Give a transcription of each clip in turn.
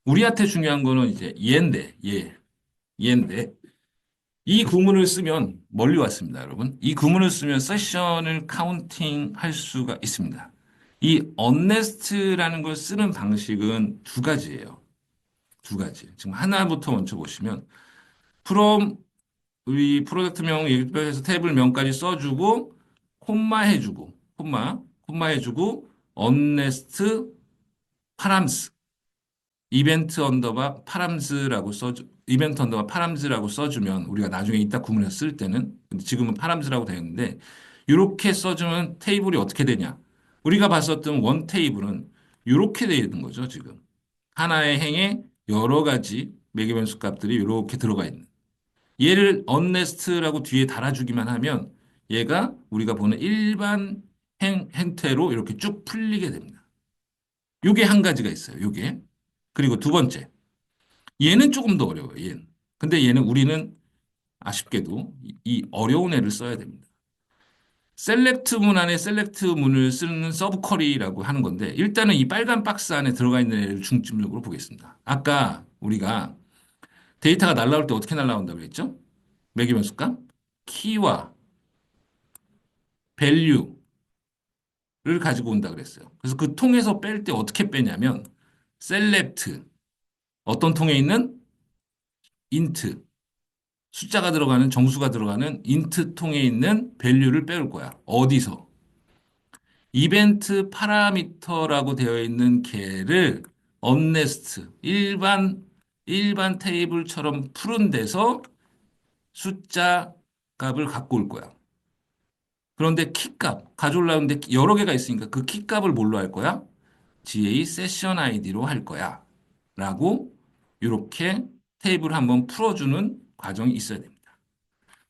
우리한테 중요한 거는 이제 얘인데, 얘인데, 이 구문을 쓰면 멀리 왔습니다, 여러분. 이 구문을 쓰면 세션을 카운팅 할 수가 있습니다. 이 언네스트라는 걸 쓰는 방식은 두 가지예요. 두 가지. 지금 하나부터 먼저 보시면, from 우리 프로젝트명 예표에서 테이블명까지 써주고, 콤마 해주고, 콤마 해주고, 언네스트 파람스, 이벤트 언더바 파람즈라고 써주면 우리가 나중에 이따 구문에서 쓸 때는 근데 지금은 파람즈라고 되어 있는데 이렇게 써주면 테이블이 어떻게 되냐? 우리가 봤었던 원 테이블은 이렇게 되어 있는 거죠, 지금. 하나의 행에 여러 가지 매개변수 값들이 이렇게 들어가 있는. 얘를 언네스트라고 뒤에 달아주기만 하면 얘가 우리가 보는 일반 행태로 이렇게 쭉 풀리게 됩니다. 요게 한 가지가 있어요. 요게. 그리고 두 번째. 얘는 조금 더 어려워요. 얘는. 근데 얘는 우리는 아쉽게도 이 어려운 애를 써야 됩니다. 셀렉트 문 안에 셀렉트 문을 쓰는 서브 쿼리라고 하는 건데 일단은 이 빨간 박스 안에 들어가 있는 애를 중점적으로 보겠습니다. 아까 우리가 데이터가 날라올 때 어떻게 날라온다고 그랬죠? 매기변수값, 키와 밸류를 가지고 온다 그랬어요. 그래서 그 통에서 뺄 때 어떻게 빼냐면 셀렉트 어떤 통에 있는 인트 숫자가 들어가는 정수가 들어가는 인트 통에 있는 밸류를 빼올 거야. 어디서? 이벤트 파라미터라고 되어 있는 개를 언네스트 일반 테이블처럼 푸른 데서 숫자 값을 갖고 올 거야. 그런데 키값 가져오려는데 여러 개가 있으니까 그 키값을 뭘로 할 거야? GA 세션 아이디로 할 거야. 라고 이렇게 테이블을 한번 풀어주는 과정이 있어야 됩니다.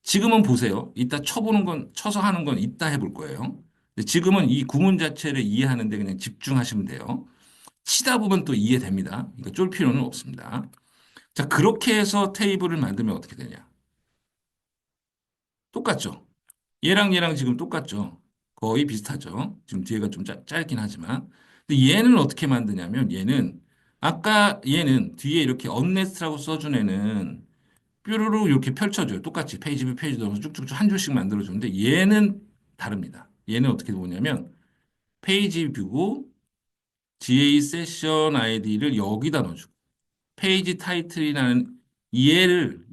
지금은 보세요. 이따 쳐서 하는 건 이따 해볼 거예요. 근데 지금은 이 구문 자체를 이해하는데 그냥 집중하시면 돼요. 치다 보면 또 이해됩니다. 이거 쫄 필요는 없습니다. 자, 그렇게 해서 테이블을 만들면 어떻게 되냐? 똑같죠? 얘랑 지금 똑같죠? 거의 비슷하죠? 지금 뒤에가 좀 짧긴 하지만. 근데 얘는 어떻게 만드냐면 얘는 아까 얘는 뒤에 이렇게 언네스트라고 써준 애는 뾰루루 이렇게 펼쳐줘요. 똑같이 페이지 뷰 페이지 넣어서 쭉쭉쭉 한 줄씩 만들어주는데 얘는 다릅니다. 얘는 어떻게 보냐면 페이지 뷰고 GA 세션 아이디를 여기다 넣어주고 페이지 타이틀이라는 얘를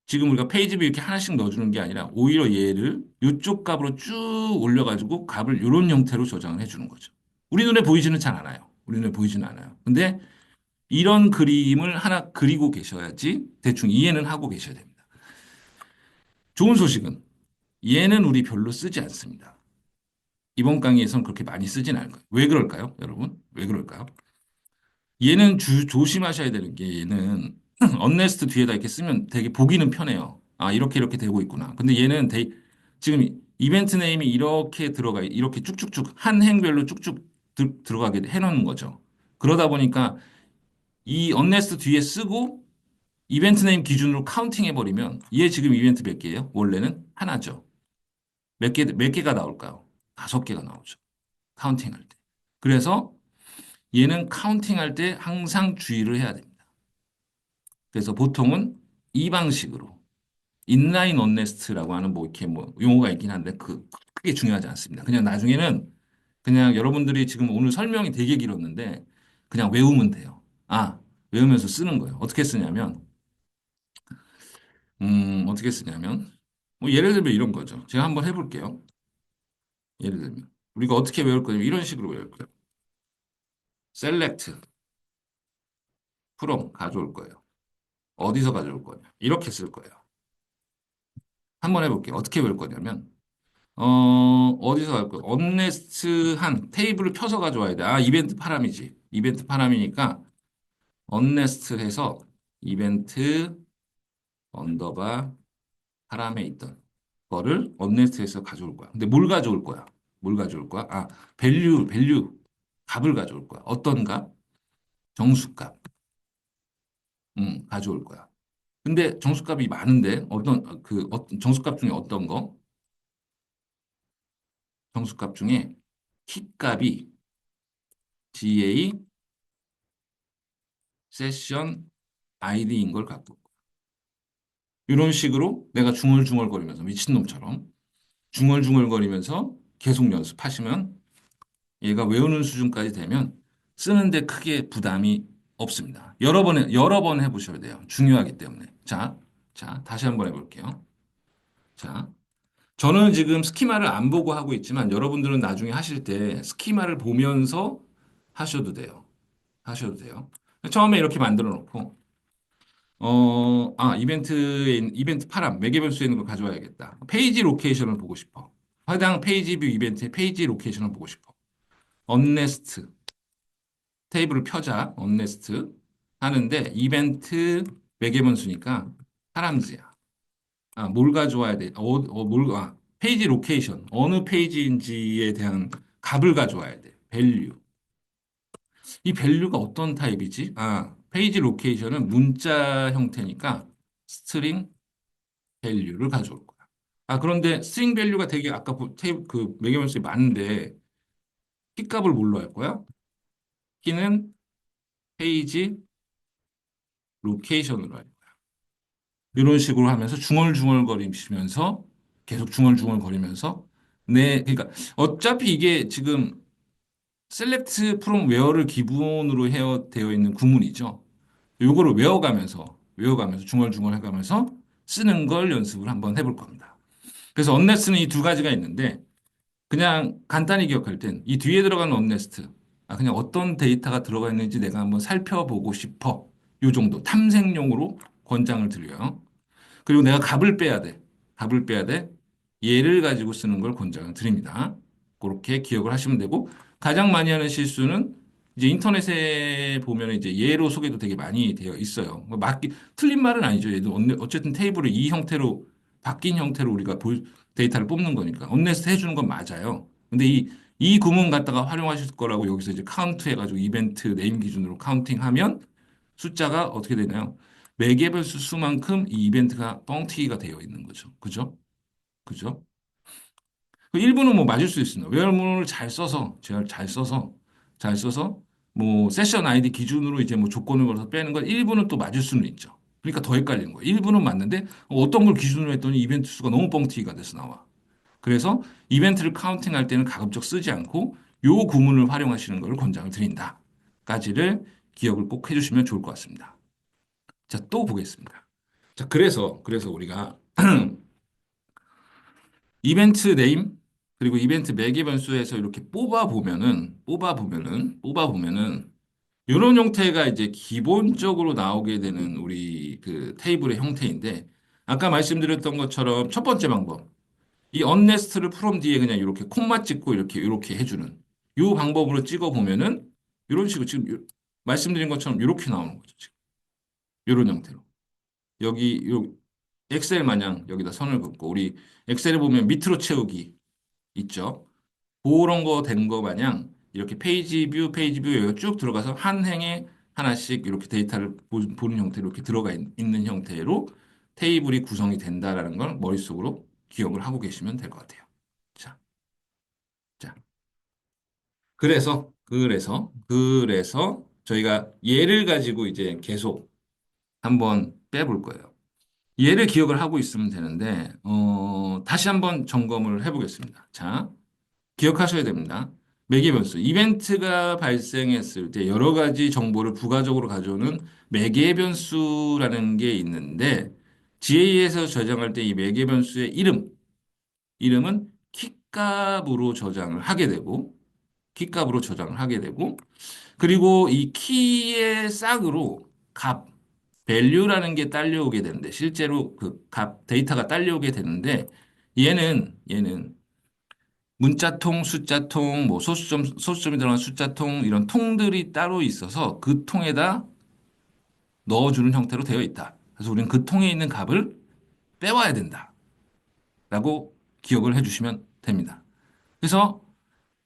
지금 우리가 페이지 뷰 이렇게 하나씩 넣어주는 게 아니라 오히려 얘를 이쪽 값으로 쭉 올려가지고 값을 이런 형태로 저장을 해주는 거죠. 우리 눈에 보이지는 잘 않아요. 우리 눈에 보이지는 않아요. 근데 이런 그림을 하나 그리고 계셔야지 대충 이해는 하고 계셔야 됩니다. 좋은 소식은 얘는 우리 별로 쓰지 않습니다. 이번 강의에서는 그렇게 많이 쓰진 않을 거예요. 왜 그럴까요, 여러분? 왜 그럴까요? 얘는 조심하셔야 되는 게 얘는 언네스트 뒤에다 이렇게 쓰면 되게 보기는 편해요. 아, 이렇게 되고 있구나. 근데 얘는 지금 이벤트 네임이 이렇게 쭉쭉쭉 한 행별로 쭉쭉 들어가게 해놓는 거죠. 그러다 보니까 이 언네스트 뒤에 쓰고 이벤트 네임 기준으로 카운팅 해버리면 얘 지금 이벤트 몇 개예요? 원래는 하나죠. 몇 개가 나올까요? 다섯 개가 나오죠. 카운팅 할 때. 그래서 얘는 카운팅 할 때 항상 주의를 해야 됩니다. 그래서 보통은 이 방식으로 인라인 언네스트라고 하는 뭐 이렇게 뭐 용어가 있긴 한데 크게 중요하지 않습니다. 그냥 나중에는 그냥 여러분들이 지금 오늘 설명이 되게 길었는데 그냥 외우면 돼요. 아, 외우면서 쓰는 거예요. 어떻게 쓰냐면 뭐 예를 들면 이런 거죠. 제가 한번 해볼게요. 예를 들면 우리가 어떻게 외울 거냐면 이런 식으로 외울 거예요. select from 가져올 거예요. 어디서 가져올 거냐? 이렇게 쓸 거예요. 한번 해볼게요. 어떻게 외울 거냐면 어디서 갈 거예요? 언네스트한 테이블을 펴서 가져와야 돼. 아, 이벤트 파람이지. 이벤트 파람이니까 언네스트 해서 이벤트 언더바 파람에 있던 거를 언네스트에서 가져올 거야. 근데 뭘 가져올 거야? 뭘 가져올 거야? 아, 밸류 값을 가져올 거야. 어떤 값? 정수값. 가져올 거야. 근데 정수값이 많은데 정수값 중에 어떤 거? 정수값 중에 키값이 GA 세션 아이디인 걸 갖고 이런 식으로 내가 중얼중얼거리면서 미친놈처럼 중얼중얼거리면서 계속 연습하시면 얘가 외우는 수준까지 되면 쓰는데 크게 부담이 없습니다. 여러 번 해보셔야 돼요. 중요하기 때문에. 자, 다시 한번 해볼게요. 자, 저는 지금 스키마를 안 보고 하고 있지만 여러분들은 나중에 하실 때 스키마를 보면서 하셔도 돼요. 하셔도 돼요. 처음에 이렇게 만들어 놓고, 이벤트 파람, 매개변수에 있는 걸 가져와야겠다. 페이지 로케이션을 보고 싶어. 해당 페이지 뷰 이벤트의 페이지 로케이션을 보고 싶어. 언네스트. 테이블을 펴자. 언네스트. 하는데, 이벤트 매개변수니까 파람즈야. 뭘 가져와야 돼? 페이지 로케이션. 어느 페이지인지에 대한 값을 가져와야 돼. 밸류. 이 밸류가 어떤 타입이지? 페이지 로케이션은 문자 형태니까 스트링 밸류를 가져올 거야. 그런데 스트링 밸류가 되게 아까 그 매개변수에 많은데 키 값을 뭘로 할 거야? 키는 페이지 로케이션으로 할 거야. 이런 식으로 하면서 중얼중얼거리시면서 계속 중얼중얼거리면서 그러니까 어차피 이게 지금 셀렉트 프롬 웨어를 기본으로 되어 있는 구문이죠. 요거를 외워가면서 중얼중얼 해가면서 쓰는 걸 연습을 한번 해볼 겁니다. 그래서 언네스트는 이 두 가지가 있는데 그냥 간단히 기억할 땐 이 뒤에 들어가는 언네스트 그냥 어떤 데이터가 들어가 있는지 내가 한번 살펴보고 싶어. 요 정도 탐색용으로 권장을 드려요. 그리고 내가 값을 빼야 돼. 값을 빼야 돼. 얘를 가지고 쓰는 걸 권장을 드립니다. 그렇게 기억을 하시면 되고 가장 많이 하는 실수는 이제 인터넷에 보면 이제 예로 소개도 되게 많이 되어 있어요. 틀린 말은 아니죠. 얘도 어쨌든 테이블을 이 형태로 바뀐 형태로 우리가 데이터를 뽑는 거니까 언네스트 해주는 건 맞아요. 근데 이 구문 갖다가 활용하실 거라고 여기서 이제 카운트 해가지고 이벤트 네임 기준으로 카운팅하면 숫자가 어떻게 되나요? 매개별 수만큼 이 이벤트가 뻥튀기가 되어 있는 거죠. 그죠? 그죠? 그 일부는 뭐 맞을 수 있습니다. 외열문을 잘 써서 뭐 세션 아이디 기준으로 이제 뭐 조건을 걸어서 빼는 건 일부는 또 맞을 수는 있죠. 그러니까 더 헷갈리는 거예요. 일부는 맞는데 어떤 걸 기준으로 했더니 이벤트 수가 너무 뻥튀기가 돼서 나와. 그래서 이벤트를 카운팅할 때는 가급적 쓰지 않고 요 구문을 활용하시는 걸 권장을 드린다. 까지를 기억을 꼭 해주시면 좋을 것 같습니다. 자, 또 보겠습니다. 자, 그래서 우리가 이벤트 네임 그리고 이벤트 매개 변수에서 이렇게 뽑아보면은 이런 형태가 이제 기본적으로 나오게 되는 우리 그 테이블의 형태인데 아까 말씀드렸던 것처럼 첫 번째 방법 이 언네스트를 프롬 뒤에 그냥 이렇게 콤마 찍고 이렇게 해주는 이 방법으로 찍어 보면은 이런 식으로 지금 말씀드린 것처럼 이렇게 나오는 거죠. 지금 이런 형태로 요 엑셀 마냥 여기다 선을 긋고 우리 엑셀에 보면 밑으로 채우기 있죠. 그런 거 된 거 마냥 이렇게 페이지 뷰 여기 쭉 들어가서 한 행에 하나씩 이렇게 데이터를 보는 형태로 이렇게 들어가 있는 형태로 테이블이 구성이 된다라는 걸 머릿속으로 기억을 하고 계시면 될 것 같아요. 자, 자. 그래서 저희가 얘를 가지고 이제 계속 한번 빼볼 거예요. 얘를 기억을 하고 있으면 되는데, 다시 한번 점검을 해보겠습니다. 자, 기억하셔야 됩니다. 매개변수. 이벤트가 발생했을 때 여러 가지 정보를 부가적으로 가져오는 매개변수라는 게 있는데, GA에서 저장할 때 이 매개변수의 이름은 키값으로 저장을 하게 되고, 그리고 이 키의 싹으로 value라는 게 딸려오게 되는데, 실제로 그 데이터가 딸려오게 되는데, 얘는 문자통, 숫자통, 뭐 소수점이 들어간 숫자통, 이런 통들이 따로 있어서 그 통에다 넣어주는 형태로 되어 있다. 그래서 우리는 그 통에 있는 값을 빼와야 된다. 라고 기억을 해주시면 됩니다. 그래서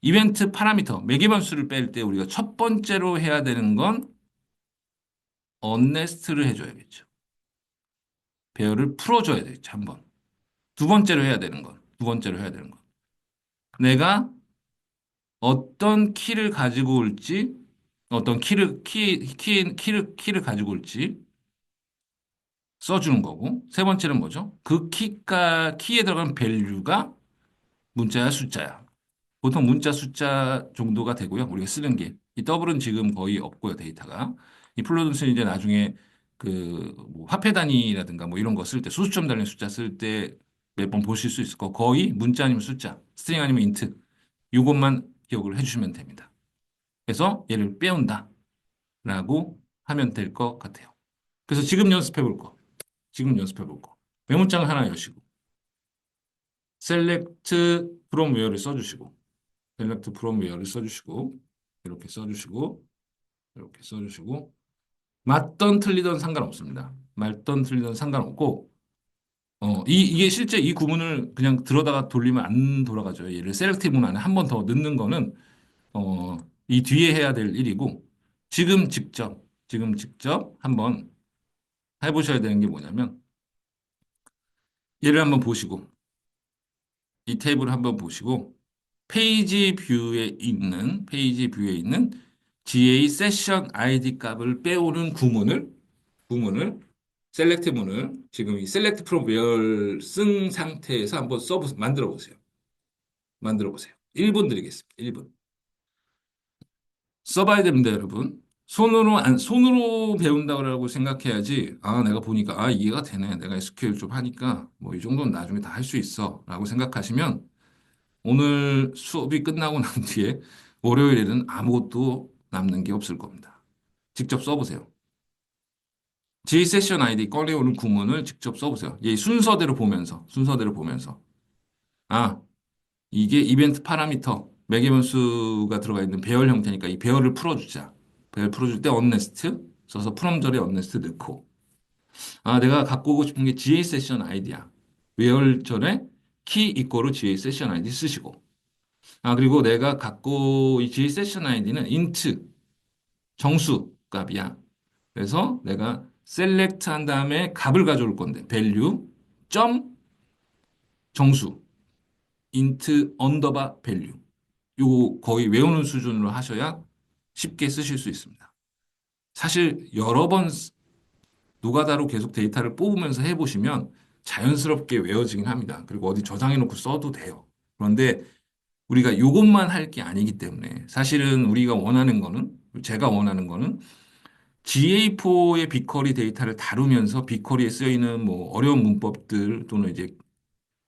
이벤트 파라미터, 매개변수를 뺄 때 우리가 첫 번째로 해야 되는 건 언네스트를 해줘야겠죠. 배열을 풀어줘야 되겠죠. 한 번. 두 번째로 해야 되는 건. 내가 어떤 키를 가지고 올지 어떤 키를 가지고 올지 써주는 거고, 세 번째는 뭐죠? 키에 들어가는 밸류가 문자야, 숫자야. 보통 문자 숫자 정도가 되고요. 우리가 쓰는 게. 이 더블은 지금 거의 없고요, 데이터가. 이 플로든스는 이제 나중에 뭐 화폐 단위라든가 뭐 이런 거 쓸 때, 소수점 달린 숫자 쓸 때 몇 번 보실 수 있을 거. 거의 문자 아니면 숫자, 스트링 아니면 인트. 이것만 기억을 해주시면 됩니다. 그래서 얘를 빼온다. 라고 하면 될 것 같아요. 그래서 지금 연습해 볼 거. 지금 연습해 볼 거. 메모장을 하나 여시고, select from where를 써주시고, select from where를 써주시고, 이렇게 써주시고, 이렇게 써주시고, 맞던 틀리던 상관없습니다. 맞던 틀리던 상관없고, 이게 실제 이 구문을 그냥 들어다가 돌리면 안 돌아가죠. 얘를 셀렉티브 문안에 한 번 더 넣는 거는, 어, 이 뒤에 해야 될 일이고, 지금 직접 한번 해보셔야 되는 게 뭐냐면, 얘를 한번 보시고, 이 테이블을 한번 보시고, 페이지 뷰에 있는 GA 세션 아이디 값을 빼오는 구문을 셀렉트 문을 지금 이 셀렉트 프롬 웨어 쓴 상태에서 한번 만들어 보세요. 만들어 보세요. 1분 드리겠습니다. 1분. 써봐야 됩니다, 여러분. 손으로 배운다고 생각해야지. 아, 내가 보니까, 이해가 되네. 내가 SQL 좀 하니까, 뭐, 이 정도는 나중에 다 할 수 있어. 라고 생각하시면, 오늘 수업이 끝나고 난 뒤에, 월요일에는 아무것도 남는 게 없을 겁니다. 직접 써보세요. G세션 아이디 꺼내오는 구문을 직접 써보세요. 이 순서대로 보면서. 아, 이게 이벤트 파라미터, 매개변수가 들어가 있는 배열 형태니까 이 배열을 풀어주자. 배열 풀어줄 때 언네스트 써서 프롬절에 언네스트 넣고. 아, 내가 갖고 오고 싶은 게 GA 세션 아이디야. 배열절에 키 이꼬르 GA 세션 아이디 쓰시고. 아, 그리고 내가 갖고 이 GA 세션 아이디는 인트 정수 값이야. 그래서 내가 셀렉트 한 다음에 값을 가져올 건데 value 점 정수 int 언더바 value 요거 거의 외우는 수준으로 하셔야 쉽게 쓰실 수 있습니다. 사실 여러 번 노가다로 계속 데이터를 뽑으면서 해보시면 자연스럽게 외워지긴 합니다. 그리고 어디 저장해 놓고 써도 돼요. 그런데 우리가 요것만 할 게 아니기 때문에 사실은 우리가 원하는 거는 제가 원하는 거는 GA4의 빅쿼리 데이터를 다루면서 빅쿼리에 쓰여 있는 뭐 어려운 문법들 또는 이제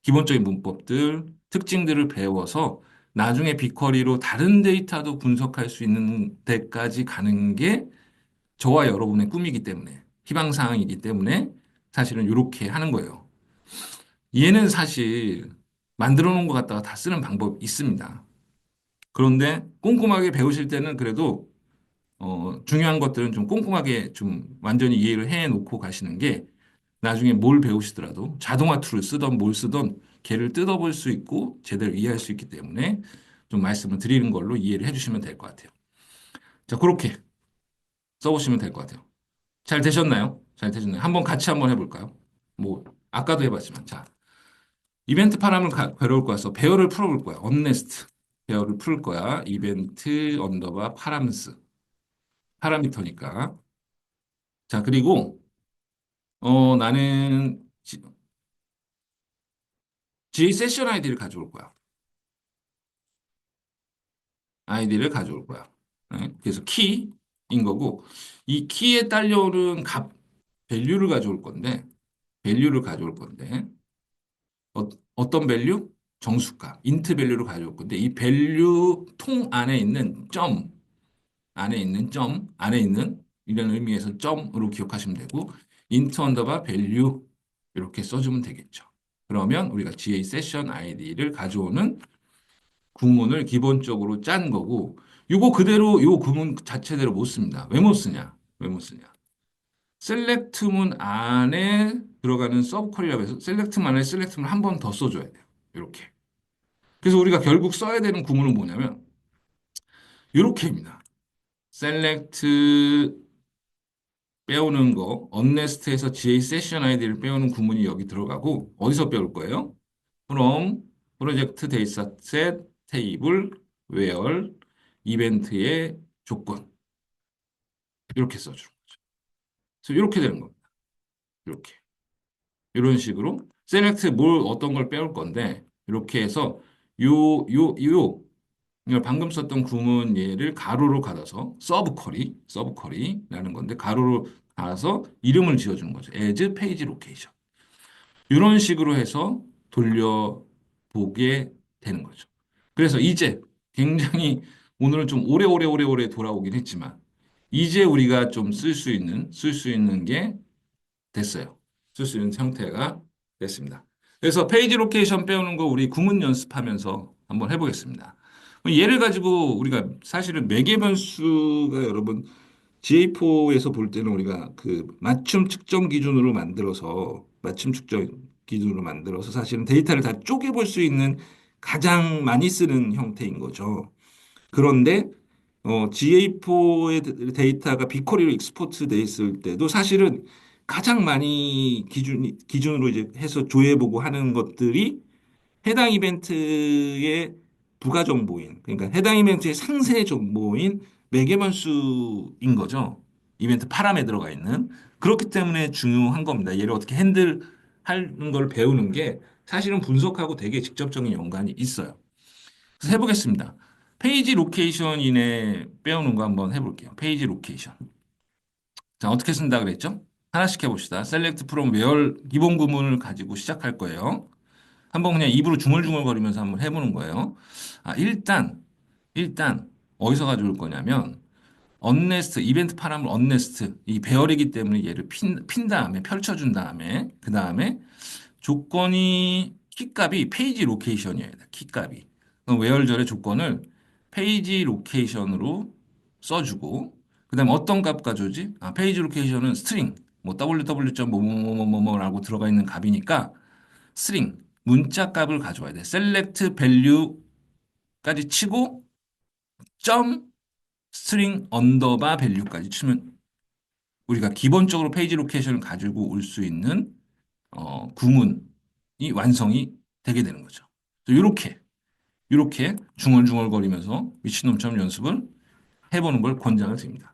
기본적인 문법들, 특징들을 배워서 나중에 빅쿼리로 다른 데이터도 분석할 수 있는 데까지 가는 게 저와 여러분의 꿈이기 때문에, 희망사항이기 때문에 사실은 이렇게 하는 거예요. 얘는 사실 만들어 놓은 것 갖다가 다 쓰는 방법이 있습니다. 그런데 꼼꼼하게 배우실 때는 그래도 중요한 것들은 좀 꼼꼼하게 좀 완전히 이해를 해 놓고 가시는 게 나중에 뭘 배우시더라도 자동화 툴을 쓰던 뭘 쓰던 걔를 뜯어볼 수 있고 제대로 이해할 수 있기 때문에 좀 말씀을 드리는 걸로 이해를 해주시면 될 것 같아요. 자, 그렇게 써보시면 될 것 같아요. 잘 되셨나요? 잘 되셨나요? 한번 해볼까요? 뭐, 아까도 해봤지만. 자, 이벤트 파람을 배울 거라서 배열을 풀어볼 거야. 언네스트. 배열을 풀 거야. 이벤트 언더바 파람스. 파라미터니까. 자, 그리고, 나는 G 세션 아이디를 가져올 거야. 아이디를 가져올 거야. 네? 그래서 키인 거고, 이 키에 딸려오는 밸류를 가져올 건데, 밸류를 가져올 건데, 어떤 밸류? 정수값, 인트 밸류를 가져올 건데, 이 밸류 통 안에 있는 안에 있는, 이런 의미에서 점으로 기억하시면 되고, 인트 언더바 밸류, 이렇게 써주면 되겠죠. 그러면 우리가 GA 세션 아이디를 가져오는 구문을 기본적으로 짠 거고, 요거 그대로, 요 구문 자체대로 못 씁니다. 왜 못 쓰냐? 왜 못 쓰냐? 셀렉트문 안에 들어가는 서브퀄리업에서 셀렉트문 안에 셀렉트문 한 번 더 써줘야 돼요. 이렇게. 그래서 우리가 결국 써야 되는 구문은 뭐냐면, 이렇게입니다. 셀렉트 빼오는 거, 언네스트에서 GA 세션 아이디를 빼오는 구문이 여기 들어가고, 어디서 빼올 거예요? from 프로젝트 데이터셋 테이블 웨얼 이벤트의 조건 이렇게 써주는 거죠. 그래서 이렇게 되는 겁니다. 이렇게. 이런 식으로 셀렉트 뭘 어떤 걸 빼올 건데 이렇게 해서 이걸 방금 썼던 구문 얘를 가로로 갈아서 서브 쿼리라는 건데 가로로 갈아서 이름을 지어주는 거죠. as page location. 이런 식으로 해서 돌려보게 되는 거죠. 그래서 이제 굉장히 오늘은 좀 오래 돌아오긴 했지만 이제 우리가 좀 쓸 수 있는 게 됐어요. 쓸 수 있는 형태가 됐습니다. 그래서 페이지 로케이션 빼오는 거 우리 구문 연습하면서 한번 해보겠습니다. 얘를 가지고 우리가 사실은 매개 변수가 여러분 GA4에서 볼 때는 우리가 그 맞춤 측정 기준으로 만들어서 사실은 데이터를 다 쪼개볼 수 있는 가장 많이 쓰는 형태인 거죠. 그런데 GA4의 데이터가 빅쿼리로 익스포트 돼 있을 때도 사실은 가장 많이 기준으로 이제 해서 조회해보고 하는 것들이 해당 이벤트의 부가 정보인, 그러니까 해당 이벤트의 상세 정보인 매개변수인 거죠. 이벤트 파람에 들어가 있는. 그렇기 때문에 중요한 겁니다. 얘를 어떻게 핸들하는 걸 배우는 게 사실은 분석하고 되게 직접적인 연관이 있어요. 그래서 해보겠습니다. 페이지 로케이션 이내 빼오는 거 한번 해볼게요. 페이지 로케이션. 자, 어떻게 쓴다 그랬죠? 하나씩 해봅시다. select from where 기본 구문을 가지고 시작할 거예요. 한번 그냥 입으로 중얼중얼거리면서 한번 해보는 거예요. 아, 일단 어디서 가져올 거냐면 언네스트 이벤트 파람을 언네스트 이 배열이기 때문에 얘를 핀 다음에 펼쳐준 다음에 그 다음에 조건이 키값이 페이지 로케이션이어야 돼. 키값이. 그럼 웨얼절의 조건을 페이지 로케이션으로 써주고 그다음에 어떤 값 가져오지? 아, 페이지 로케이션은 스트링 뭐 www.뭐뭐뭐뭐뭐라고 들어가 있는 값이니까 스트링 문자 값을 가져와야 돼. select value까지 치고 점 스트링 언더바 밸류까지 치면 우리가 기본적으로 페이지 로케이션을 가지고 올 수 있는 구문이 완성이 되게 되는 거죠. 이렇게 중얼중얼거리면서 미친놈처럼 연습을 해보는 걸 권장을 드립니다.